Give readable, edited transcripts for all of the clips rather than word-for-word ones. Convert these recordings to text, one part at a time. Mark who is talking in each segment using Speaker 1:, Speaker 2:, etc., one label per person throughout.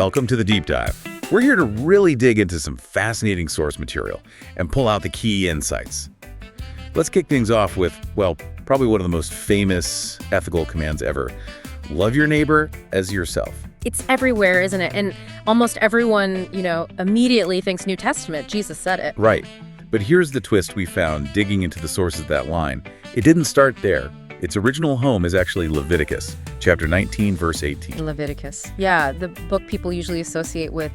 Speaker 1: Welcome to the Deep Dive. We're here to really dig into some fascinating source material and pull out the key insights. Let's kick things off with, well, probably one of the most famous ethical commands ever. Love your neighbor as yourself.
Speaker 2: It's everywhere, isn't it? And almost everyone, immediately thinks New Testament. Jesus said it.
Speaker 1: Right. But here's the twist we found digging into the sources of that line. It didn't start there. Its original home is actually Leviticus, chapter 19, verse 18.
Speaker 2: Leviticus. Yeah, the book people usually associate with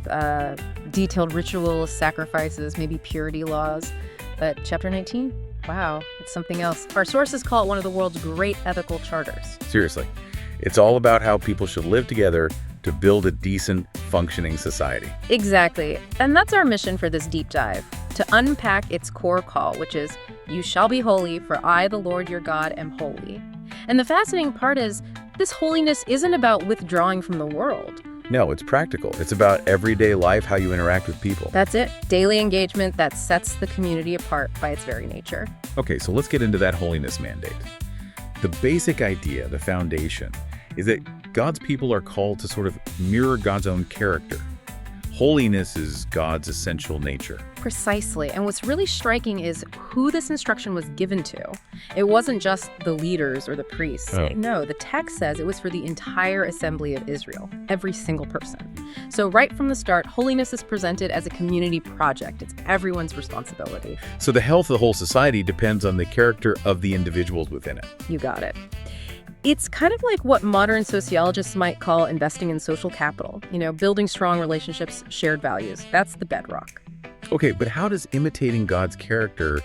Speaker 2: detailed rituals, sacrifices, maybe purity laws. But chapter 19? Wow, it's something else. Our sources call it one of the world's great ethical charters.
Speaker 1: Seriously. It's all about how people should live together to build a decent, functioning society.
Speaker 2: Exactly. And that's our mission for this deep dive, to unpack its core call, which is, you shall be holy, for I, the Lord your God, am holy. And the fascinating part is, this holiness isn't about withdrawing from the world.
Speaker 1: No, it's practical. It's about everyday life, how you interact with people.
Speaker 2: That's it. Daily engagement that sets the community apart by its very nature.
Speaker 1: Okay, so let's get into that holiness mandate. The basic idea, the foundation, is that God's people are called to sort of mirror God's own character. Holiness is God's essential nature.
Speaker 2: Precisely. And what's really striking is who this instruction was given to. It wasn't just the leaders or the priests.
Speaker 1: Oh.
Speaker 2: No, the text says it was for the entire assembly of Israel, every single person. So right from the start, holiness is presented as a community project. It's everyone's responsibility.
Speaker 1: So the health of the whole society depends on the character of the individuals within it.
Speaker 2: You got it. It's kind of like what modern sociologists might call investing in social capital, building strong relationships, shared values. That's the bedrock.
Speaker 1: Okay, but how does imitating God's character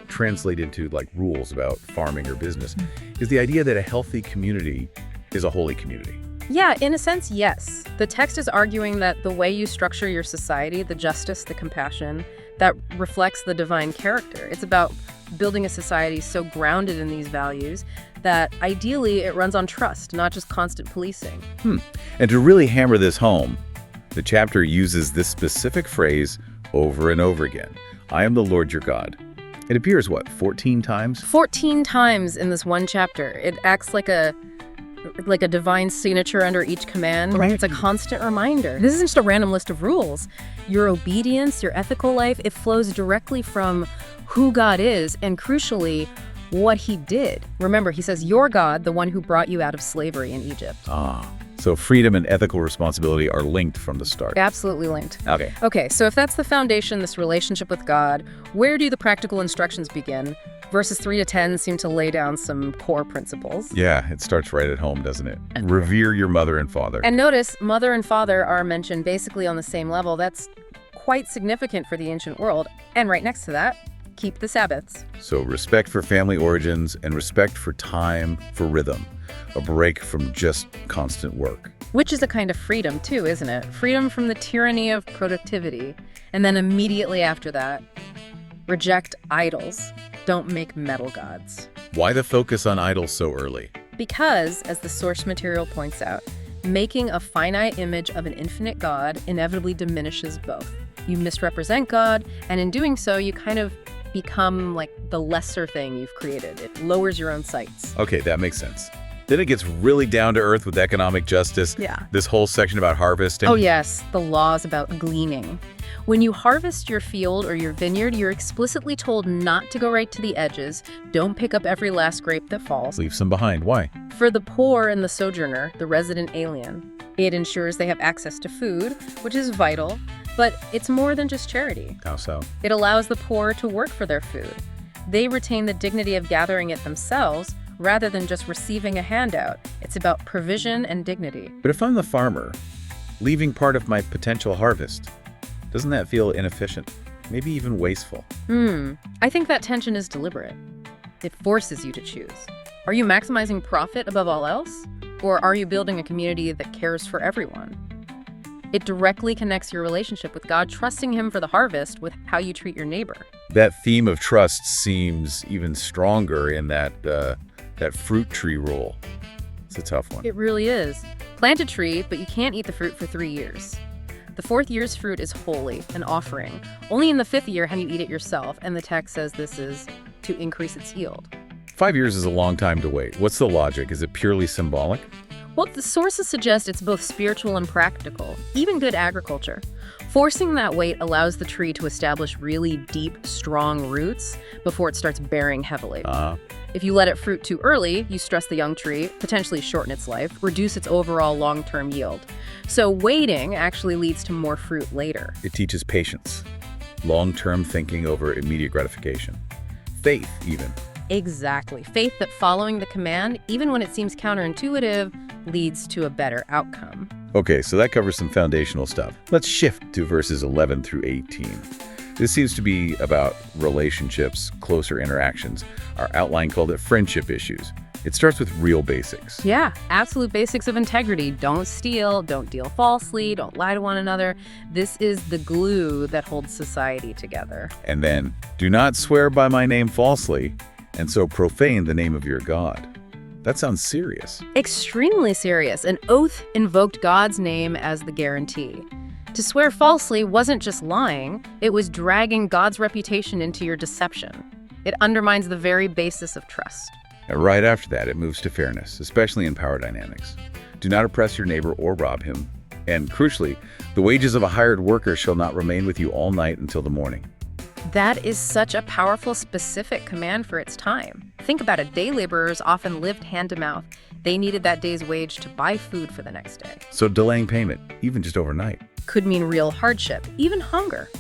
Speaker 1: translate into rules about farming or business? Is the idea that a healthy community is a holy community?
Speaker 2: Yeah, in a sense, yes. The text is arguing that the way you structure your society, the justice, the compassion, that reflects the divine character. It's about building a society so grounded in these values that ideally it runs on trust, not just constant policing.
Speaker 1: And to really hammer this home, the chapter uses this specific phrase over and over again. I am the Lord your God. It appears, 14 times?
Speaker 2: 14 times in this one chapter. It acts like a divine signature under each command.
Speaker 1: Right.
Speaker 2: It's a constant reminder. This isn't just a random list of rules. Your obedience, your ethical life, it flows directly from who God is and, crucially, what he did. Remember, he says, your God, the one who brought you out of slavery in Egypt.
Speaker 1: So freedom and ethical responsibility are linked from the start.
Speaker 2: Absolutely linked.
Speaker 1: Okay,
Speaker 2: so if that's the foundation, this relationship with God, where do the practical instructions begin? Verses 3 to 10 seem to lay down some core principles.
Speaker 1: Yeah, it starts right at home, doesn't it? Revere your mother and father.
Speaker 2: And notice, mother and father are mentioned basically on the same level. That's quite significant for the ancient world. And right next to that, keep the Sabbaths.
Speaker 1: So respect for family origins and respect for time, for rhythm. A break from just constant work.
Speaker 2: Which is a kind of freedom too, isn't it? Freedom from the tyranny of productivity. And then immediately after that, reject idols. Don't make metal gods.
Speaker 1: Why the focus on idols so early?
Speaker 2: Because, as the source material points out, making a finite image of an infinite God inevitably diminishes both. You misrepresent God, and in doing so, you kind of become like the lesser thing you've created. It lowers your own sights.
Speaker 1: Okay, that makes sense. Then it gets really down to earth with economic justice.
Speaker 2: Yeah.
Speaker 1: This whole section about harvesting.
Speaker 2: Oh yes, the laws about gleaning. When you harvest your field or your vineyard, you're explicitly told not to go right to the edges. Don't pick up every last grape that falls.
Speaker 1: Leave some behind. Why?
Speaker 2: For the poor and the sojourner, the resident alien, it ensures they have access to food, which is vital, but it's more than just charity.
Speaker 1: How so?
Speaker 2: It allows the poor to work for their food. They retain the dignity of gathering it themselves rather than just receiving a handout. It's about provision and dignity.
Speaker 1: But if I'm the farmer, leaving part of my potential harvest, doesn't that feel inefficient? Maybe even wasteful?
Speaker 2: I think that tension is deliberate. It forces you to choose. Are you maximizing profit above all else? Or are you building a community that cares for everyone? It directly connects your relationship with God, trusting him for the harvest with how you treat your neighbor.
Speaker 1: That theme of trust seems even stronger in that fruit tree rule. It's a tough one.
Speaker 2: It really is. Plant a tree, but you can't eat the fruit for 3 years. The 4th year's fruit is holy, an offering. Only in the 5th year can you eat it yourself, and the text says this is to increase its yield.
Speaker 1: 5 years is a long time to wait. What's the logic? Is it purely symbolic?
Speaker 2: Well, the sources suggest it's both spiritual and practical, even good agriculture. Forcing that weight allows the tree to establish really deep, strong roots before it starts bearing heavily. If you let it fruit too early, you stress the young tree, potentially shorten its life, reduce its overall long-term yield. So waiting actually leads to more fruit later.
Speaker 1: It teaches patience, long-term thinking over immediate gratification, faith even.
Speaker 2: Exactly. Faith that following the command, even when it seems counterintuitive, leads to a better outcome.
Speaker 1: Okay, so that covers some foundational stuff. Let's shift to verses 11 through 18. This seems to be about relationships, closer interactions. Our outline called it friendship issues. It starts with real basics.
Speaker 2: Yeah, absolute basics of integrity. Don't steal, don't deal falsely, don't lie to one another. This is the glue that holds society together.
Speaker 1: And then, do not swear by my name falsely, and so profane the name of your God. That sounds serious.
Speaker 2: Extremely serious. An oath invoked God's name as the guarantee. To swear falsely wasn't just lying, it was dragging God's reputation into your deception. It undermines the very basis of trust.
Speaker 1: And right after that, it moves to fairness, especially in power dynamics. Do not oppress your neighbor or rob him. And crucially, the wages of a hired worker shall not remain with you all night until the morning.
Speaker 2: That is such a powerful, specific command for its time. Think about it. Day laborers often lived hand to mouth. They needed that day's wage to buy food for the next day.
Speaker 1: So delaying payment, even just overnight,
Speaker 2: could mean real hardship, even hunger.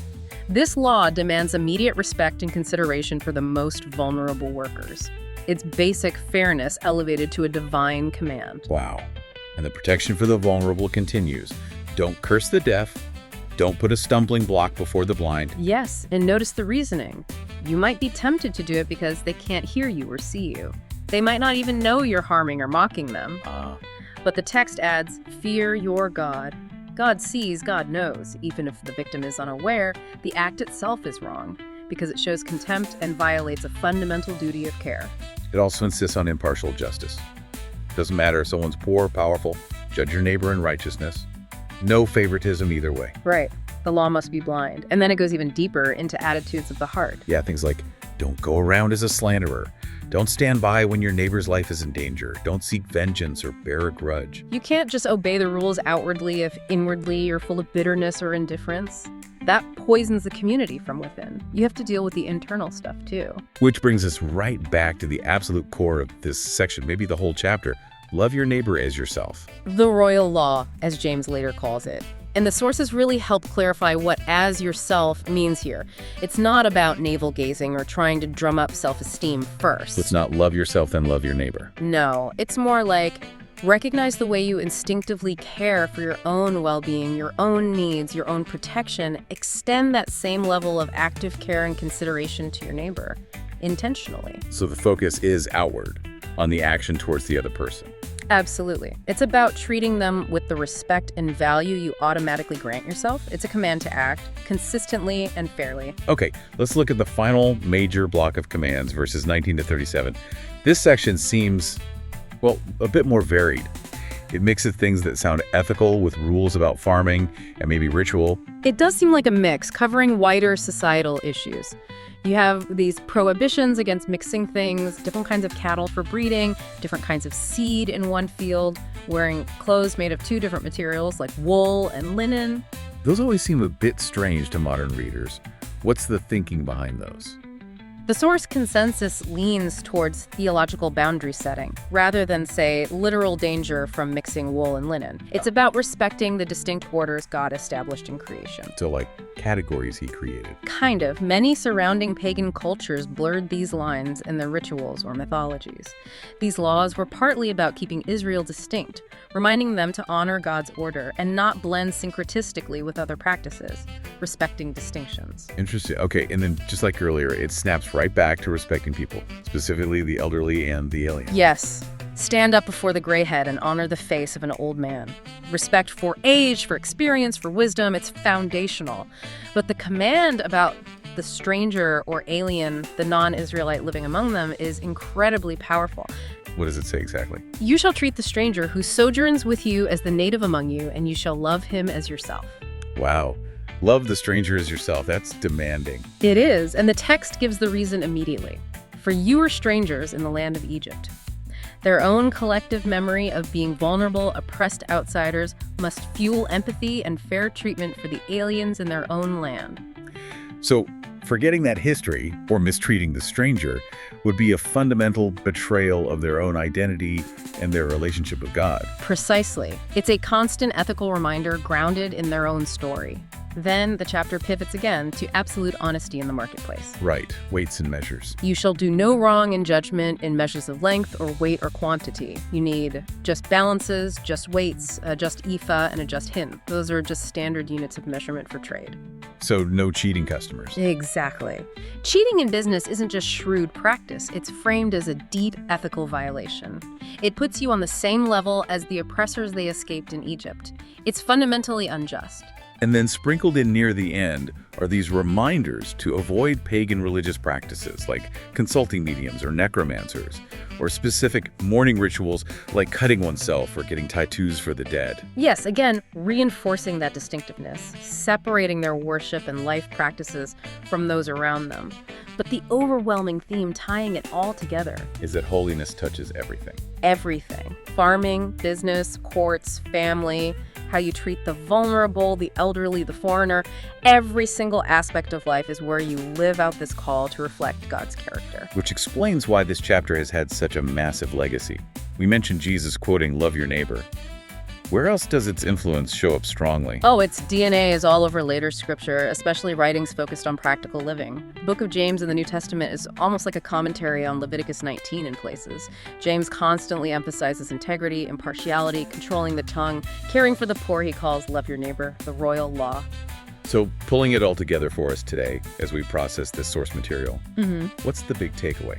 Speaker 2: This law demands immediate respect and consideration for the most vulnerable workers. It's basic fairness elevated to a divine command.
Speaker 1: Wow. And the protection for the vulnerable continues. Don't curse the deaf. Don't put a stumbling block before the blind.
Speaker 2: Yes, and notice the reasoning. You might be tempted to do it because they can't hear you or see you. They might not even know you're harming or mocking them. But the text adds, fear your God. God sees, God knows. Even if the victim is unaware, the act itself is wrong because it shows contempt and violates a fundamental duty of care.
Speaker 1: It also insists on impartial justice. Doesn't matter if someone's poor or powerful, judge your neighbor in righteousness. No favoritism either way.
Speaker 2: Right. The law must be blind. And then it goes even deeper into attitudes of the heart.
Speaker 1: Yeah, things like, don't go around as a slanderer. Don't stand by when your neighbor's life is in danger. Don't seek vengeance or bear a grudge.
Speaker 2: You can't just obey the rules outwardly if inwardly you're full of bitterness or indifference. That poisons the community from within. You have to deal with the internal stuff too.
Speaker 1: Which brings us right back to the absolute core of this section, maybe the whole chapter. Love your neighbor as yourself.
Speaker 2: The royal law, as James later calls it. And the sources really help clarify what as yourself means here. It's not about navel-gazing or trying to drum up self-esteem first.
Speaker 1: It's not love yourself, then love your neighbor.
Speaker 2: No, it's more like recognize the way you instinctively care for your own well-being, your own needs, your own protection. Extend that same level of active care and consideration to your neighbor, intentionally.
Speaker 1: So the focus is outward, on the action towards the other person.
Speaker 2: Absolutely. It's about treating them with the respect and value you automatically grant yourself. It's a command to act consistently and fairly.
Speaker 1: Okay, let's look at the final major block of commands, verses 19 to 37. This section seems, well, a bit more varied. It mixes things that sound ethical with rules about farming and maybe ritual.
Speaker 2: It does seem like a mix, covering wider societal issues. You have these prohibitions against mixing things, different kinds of cattle for breeding, different kinds of seed in one field, wearing clothes made of two different materials like wool and linen.
Speaker 1: Those always seem a bit strange to modern readers. What's the thinking behind those?
Speaker 2: The source consensus leans towards theological boundary setting, rather than, say, literal danger from mixing wool and linen. It's about respecting the distinct orders God established in creation.
Speaker 1: So like categories he created.
Speaker 2: Kind of. Many surrounding pagan cultures blurred these lines in their rituals or mythologies. These laws were partly about keeping Israel distinct, reminding them to honor God's order and not blend syncretistically with other practices, respecting distinctions.
Speaker 1: Interesting. Okay, and then just like earlier, it snaps right back to respecting people, specifically the elderly and the alien.
Speaker 2: Yes. Stand up before the gray head and honor the face of an old man. Respect for age, for experience, for wisdom, it's foundational. But the command about the stranger or alien, the non-Israelite living among them, is incredibly powerful.
Speaker 1: What does it say exactly?
Speaker 2: You shall treat the stranger who sojourns with you as the native among you, and you shall love him as yourself.
Speaker 1: Wow. Love the stranger as yourself. That's demanding.
Speaker 2: It is, and the text gives the reason immediately. For you are strangers in the land of Egypt. Their own collective memory of being vulnerable, oppressed outsiders must fuel empathy and fair treatment for the aliens in their own land.
Speaker 1: So, forgetting that history, or mistreating the stranger, would be a fundamental betrayal of their own identity and their relationship with God.
Speaker 2: Precisely. It's a constant ethical reminder grounded in their own story. Then the chapter pivots again to absolute honesty in the marketplace.
Speaker 1: Right, weights and measures.
Speaker 2: You shall do no wrong in judgment in measures of length or weight or quantity. You need just balances, just weights, a just ephah, and a just hin. Those are just standard units of measurement for trade.
Speaker 1: So no cheating customers.
Speaker 2: Exactly. Cheating in business isn't just shrewd practice. It's framed as a deep ethical violation. It puts you on the same level as the oppressors they escaped in Egypt. It's fundamentally unjust.
Speaker 1: And then sprinkled in near the end are these reminders to avoid pagan religious practices like consulting mediums or necromancers, or specific mourning rituals like cutting oneself or getting tattoos for the dead.
Speaker 2: Yes, again, reinforcing that distinctiveness, separating their worship and life practices from those around them. But the overwhelming theme tying it all together
Speaker 1: Is that holiness touches everything.
Speaker 2: everything. Farming, business, courts, family, how you treat the vulnerable, the elderly, the foreigner. Every single aspect of life is where you live out this call to reflect God's character.
Speaker 1: Which explains why this chapter has had such a massive legacy. We mentioned Jesus quoting, "Love your neighbor." Where else does its influence show up strongly?
Speaker 2: Oh, its DNA is all over later scripture, especially writings focused on practical living. The book of James in the New Testament is almost like a commentary on Leviticus 19 in places. James constantly emphasizes integrity, impartiality, controlling the tongue, caring for the poor he calls love your neighbor, the royal law.
Speaker 1: So, pulling it all together for us today as we process this source material, what's the big takeaway?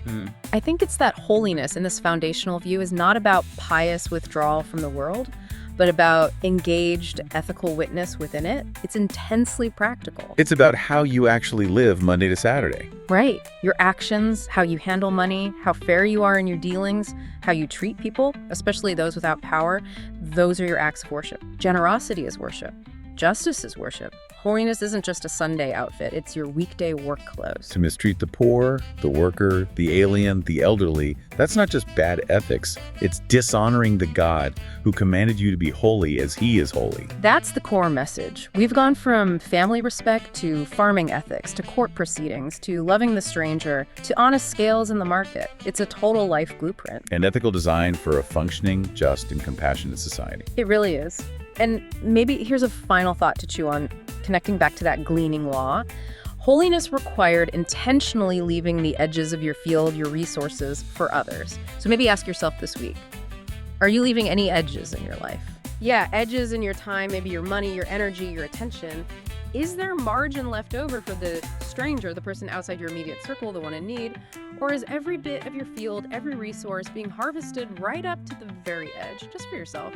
Speaker 2: I think it's that holiness in this foundational view is not about pious withdrawal from the world, but about engaged ethical witness within it. It's intensely practical.
Speaker 1: It's about how you actually live Monday to Saturday.
Speaker 2: Right. Your actions, how you handle money, how fair you are in your dealings, how you treat people, especially those without power, those are your acts of worship. Generosity is worship. Justice is worship. Holiness isn't just a Sunday outfit, it's your weekday work clothes.
Speaker 1: To mistreat the poor, the worker, the alien, the elderly, that's not just bad ethics, it's dishonoring the God who commanded you to be holy as he is holy.
Speaker 2: That's the core message. We've gone from family respect to farming ethics, to court proceedings, to loving the stranger, to honest scales in the market. It's a total life blueprint.
Speaker 1: An ethical design for a functioning, just, and compassionate society.
Speaker 2: It really is. And maybe here's a final thought to chew on, connecting back to that gleaning law. Holiness required intentionally leaving the edges of your field, your resources, for others. So maybe ask yourself this week, are you leaving any edges in your life? Yeah, edges in your time, maybe your money, your energy, your attention. Is there margin left over for the stranger, the person outside your immediate circle, the one in need? Or is every bit of your field, every resource being harvested right up to the very edge, just for yourself?